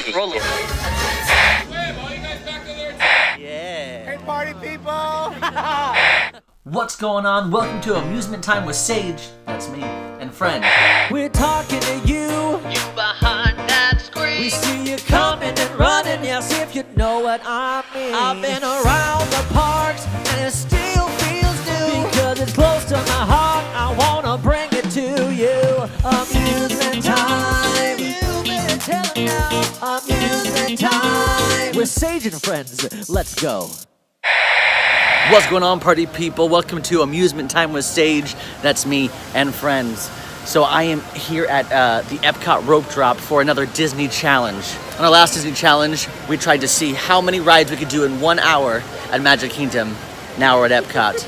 Roll it. Yeah. Hey, party people! What's going on? Welcome to Amusement Time with Sage. That's me and friend. We're talking to you. You behind that screen. We see you coming and running. Yes, if you know what I mean. I've been around the parks and it still feels new because it's close to my heart. I wanna bring it to you. Amusement Time. You better tell them now. Amusement Time with Sage and friends. Let's go. What's going on, party people? Welcome to Amusement Time with Sage. That's me and friends. So I am here at the EPCOT rope drop for another Disney challenge. On our last Disney challenge, we tried to see how many rides we could do in 1 hour at Magic Kingdom. Now we're at EPCOT.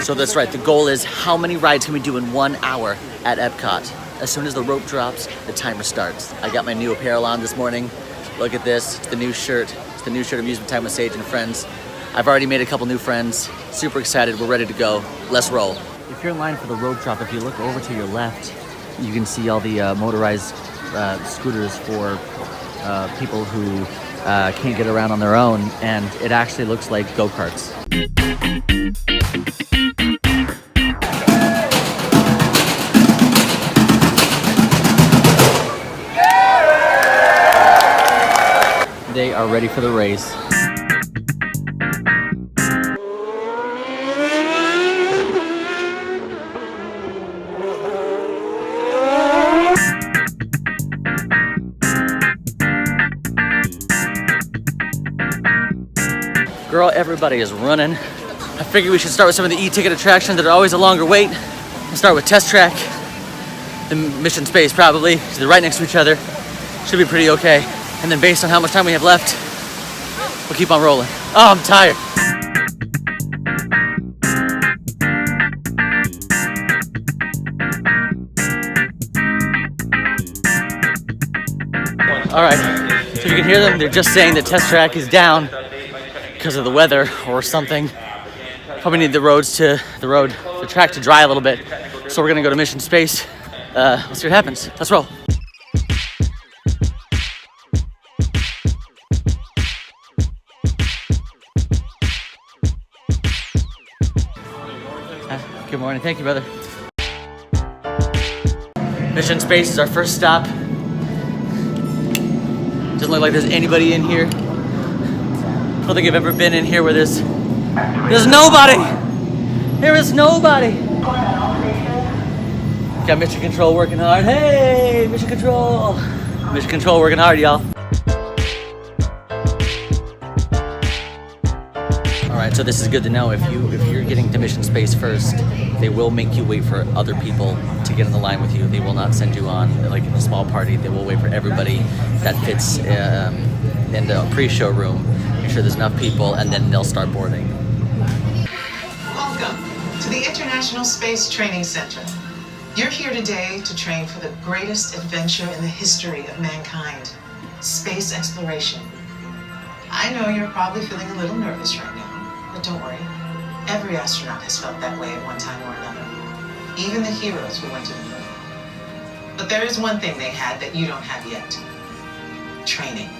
So that's right, the goal is how many rides can we do in 1 hour at EPCOT? As soon as the rope drops, the timer starts. I got my new apparel on this morning. Look at this, it's the new shirt. It's the new shirt, Amusement Time with Sage and friends. I've already made a couple new friends. Super excited, we're ready to go. Let's roll. If you're in line for the rope drop, if you look over to your left, you can see all the motorized scooters for people who can't get around on their own, and it actually looks like go-karts. They are ready for the race. Girl, everybody is running. I figured we should start with some of the e-ticket attractions that are always a longer wait. We'll start with Test Track, the Mission Space probably, because they're right next to each other. Should be pretty okay. And then based on how much time we have left, we'll keep on rolling. Oh, I'm tired. All right, so if you can hear them, they're just saying that Test Track is down because of the weather or something. Probably need the track to dry a little bit. So we're gonna go to Mission Space. Let's see what happens. Let's roll. Good morning, thank you, brother. Mission Space is our first stop. Doesn't look like there's anybody in here. I don't think I've ever been in here where there's nobody. There is nobody. Got Mission Control working hard. Hey, Mission Control. Mission Control working hard, y'all. All right, so this is good to know. If you're getting to Mission Space first, they will make you wait for other people to get in the line with you. They will not send you on like in a small party. They will wait for everybody that fits in the pre-show room. Make sure there's enough people, and then they'll start boarding. Welcome to the International Space Training Center. You're here today to train for the greatest adventure in the history of mankind, space exploration. I know you're probably feeling a little nervous right now, but don't worry. Every astronaut has felt that way at one time or another, even the heroes who went to the moon. But there is one thing they had that you don't have yet: training.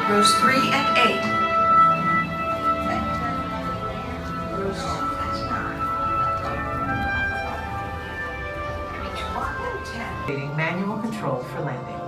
Rows 3 and 8. Rows 2 and 9. Activating manual control for landing.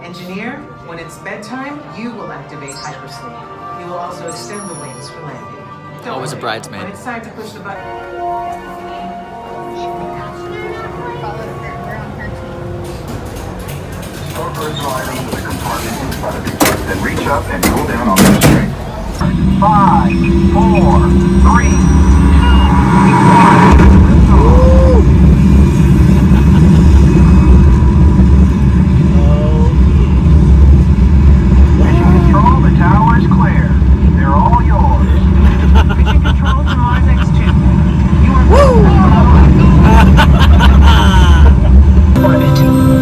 Engineer, when it's bedtime, you will activate hypersleep. You will also extend the wings for landing. Always a bridesmaid. When it's time to push the button. Store personal items in the compartment in front of you. Then reach up and pull down on the string. 5, 4, 3, 2, 1. Mission control, the tower is clear. They're all yours. Mission control to line next to you. You are orbit.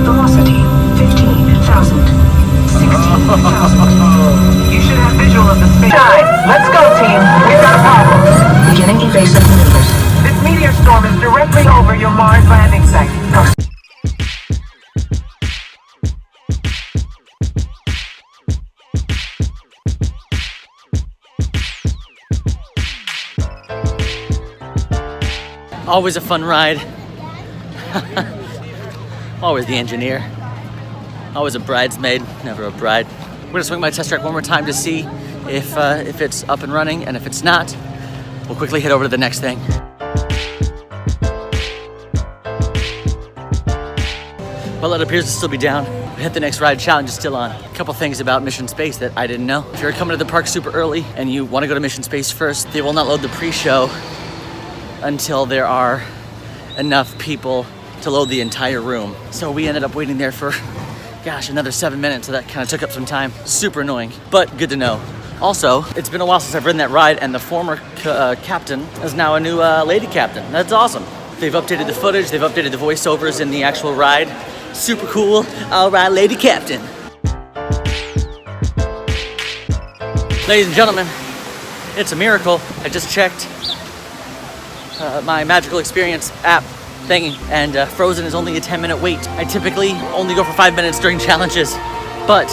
Velocity 15,000. 16,000. Always a fun ride. Always the engineer. Always a bridesmaid, never a bride. We're gonna swing by test track one more time to see if it's up and running, and if it's not, we'll quickly head over to the next thing. Well, it appears to still be down. We hit the next ride, challenge is still on. A couple things about Mission Space that I didn't know. If you're coming to the park super early and you wanna go to Mission Space first, they will not load the pre-show until there are enough people to load the entire room. So we ended up waiting there for, gosh, another 7 minutes, so that kind of took up some time. Super annoying, but good to know. Also, it's been a while since I've ridden that ride, and the former captain is now a new lady captain. That's awesome. They've updated the footage, they've updated the voiceovers in the actual ride. Super cool. All right, lady captain. Ladies and gentlemen, it's a miracle. I just checked my Magical Experience app thingy, and Frozen is only a 10-minute wait. I typically only go for 5 minutes during challenges, but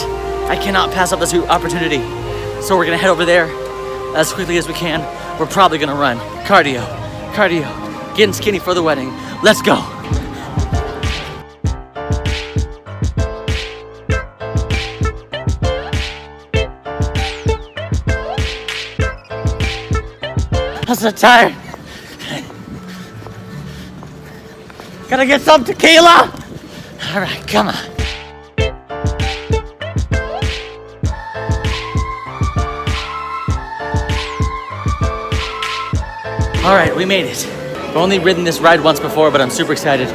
I cannot pass up this opportunity. So we're gonna head over there as quickly as we can. We're probably gonna run. Cardio, getting skinny for the wedding. Let's go. I'm so tired. Gotta get some tequila. All right, come on. All right, we made it. I've only ridden this ride once before, but I'm super excited.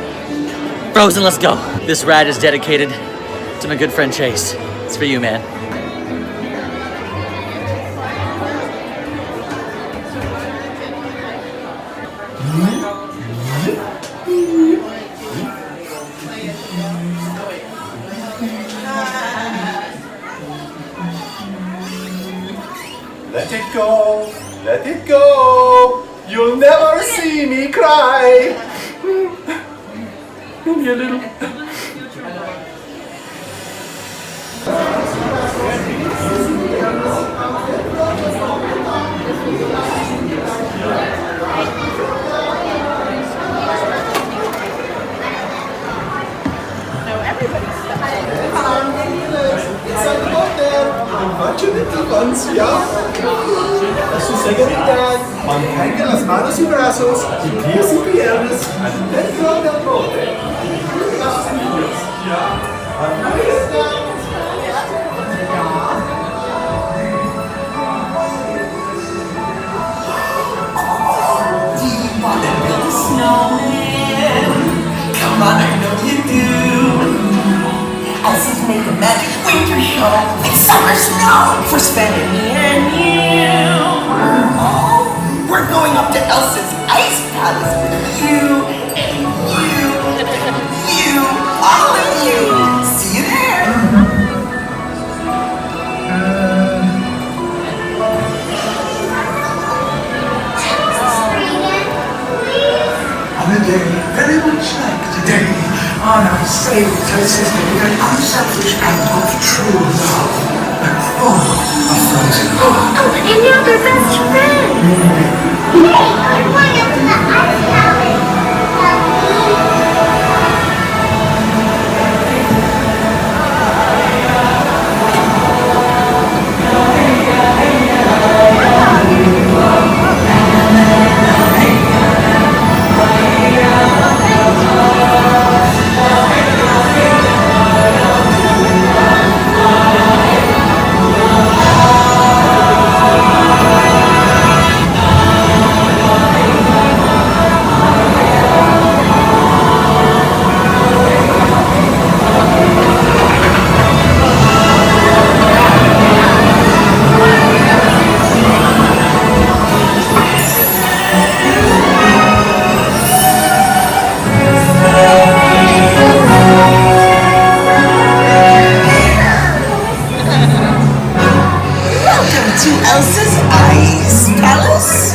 Frozen, let's go. This ride is dedicated to my good friend Chase. It's for you, man. Let it go, let it go. You'll never see me cry. Maybe a little. Faccio little ones, ja? Das ist sehr genial. Mantenga las manos y brazos y pies y piernas dentro del bote. Los niños, ja? Ahí está. Do you want to build a snowman? Come on, I know you do. Elsa's made a magic winter show with summer snow for spending me and you. Oh, we're going up to Elsa's ice palace with you and you and you, all of you. See you there. On a day very much like today, on our favorite places, with an unselfish act of true love. Oh, a Frozen. Oh, and you're their best friend. Hey, we're going up to the ice palace.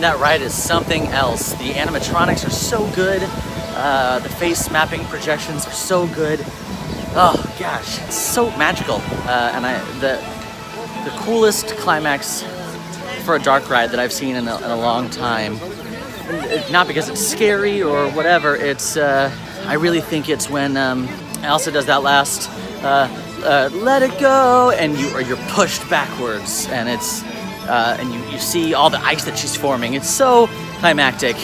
man, that ride is something else. The animatronics are so good. The face mapping projections are so good. Oh gosh, it's so magical. And the coolest climax for a dark ride that I've seen in a long time. Not because it's scary or whatever. It's I really think it's when Elsa does that last let it go, and you're pushed backwards, and it's and you see all the ice that she's forming. It's so climactic.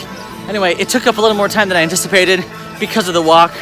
Anyway, it took up a little more time than I anticipated because of the walk,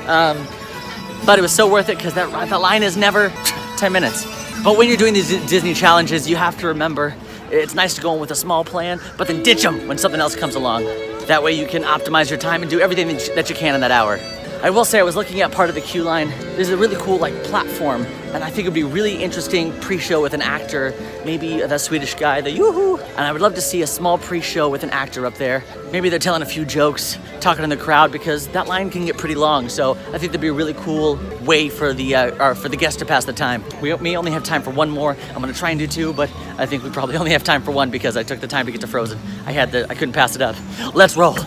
but it was so worth it because that line is never 10 minutes. But when you're doing these Disney challenges, you have to remember it's nice to go in with a small plan, but then ditch them when something else comes along. That way you can optimize your time and do everything that you can in that hour. I will say I was looking at part of the queue line. There's a really cool platform, and I think it'd be really interesting pre-show with an actor, maybe the Swedish guy, the yoo-hoo. And I would love to see a small pre-show with an actor up there. Maybe they're telling a few jokes, talking in the crowd, because that line can get pretty long. So I think that'd be a really cool way for the guests to pass the time. We may only have time for one more. I'm gonna try and do two, but I think we probably only have time for one because I took the time to get to Frozen. I couldn't pass it up. Let's roll.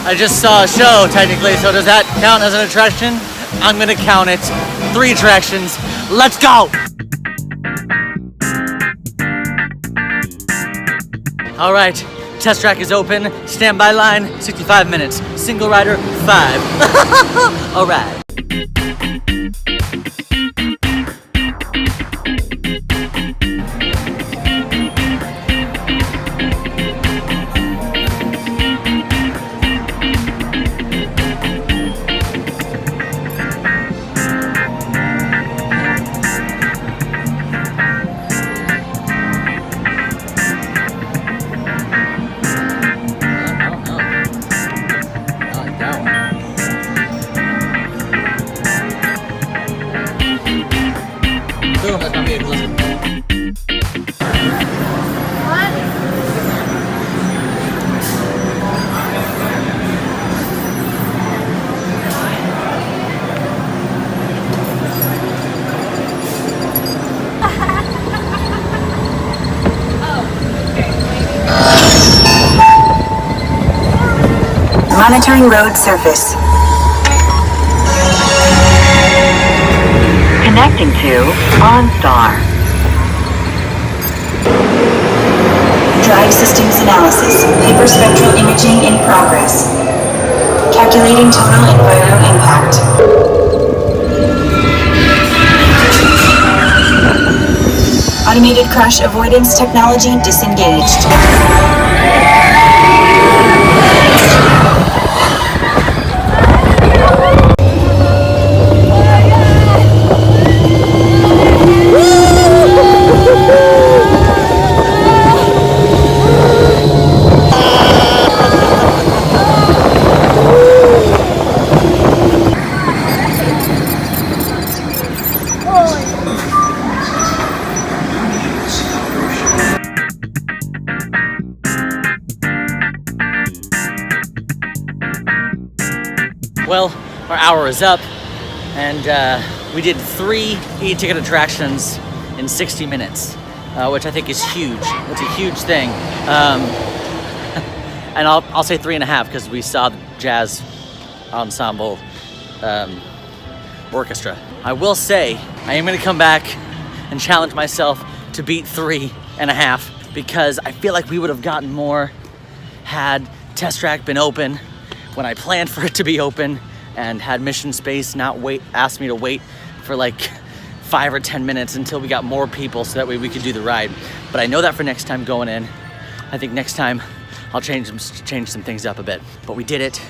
I just saw a show, technically, so does that count as an attraction? I'm gonna count it. 3 attractions. Let's go! All right, test track is open. Standby line, 65 minutes. Single rider, 5. All right. Monitoring road surface. Connecting to OnStar. Drive systems analysis. Hyperspectral imaging in progress. Calculating total enviro impact. Automated crash avoidance technology disengaged. Well, our hour is up, and we did 3 e-ticket attractions in 60 minutes, which I think is huge. It's a huge thing. And I'll say 3.5 because we saw the jazz ensemble orchestra. I will say I am going to come back and challenge myself to beat 3.5 because I feel like we would have gotten more had Test Track been open when I planned for it to be open, and had Mission Space not asked me to wait for like 5 or 10 minutes until we got more people so that way we could do the ride. But I know that for next time going in. I think next time I'll change some things up a bit. But we did it.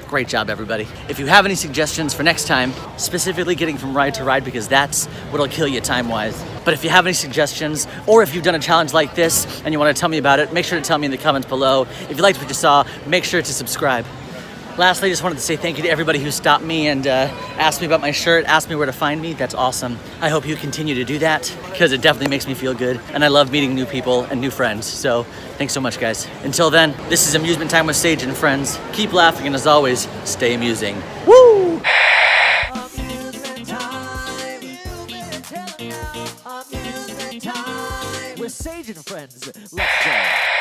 Great job, everybody. If you have any suggestions for next time, specifically getting from ride to ride, because that's what'll kill you time-wise. But if you have any suggestions, or if you've done a challenge like this and you want to tell me about it, make sure to tell me in the comments below. If you liked what you saw, make sure to subscribe. Lastly, I just wanted to say thank you to everybody who stopped me and asked me about my shirt, asked me where to find me. That's awesome. I hope you continue to do that because it definitely makes me feel good. And I love meeting new people and new friends. So thanks so much, guys. Until then, this is Amusement Time with Sage and friends. Keep laughing and as always, stay amusing. Woo! Amusement time. Amusement time with Sage and friends. Let's go.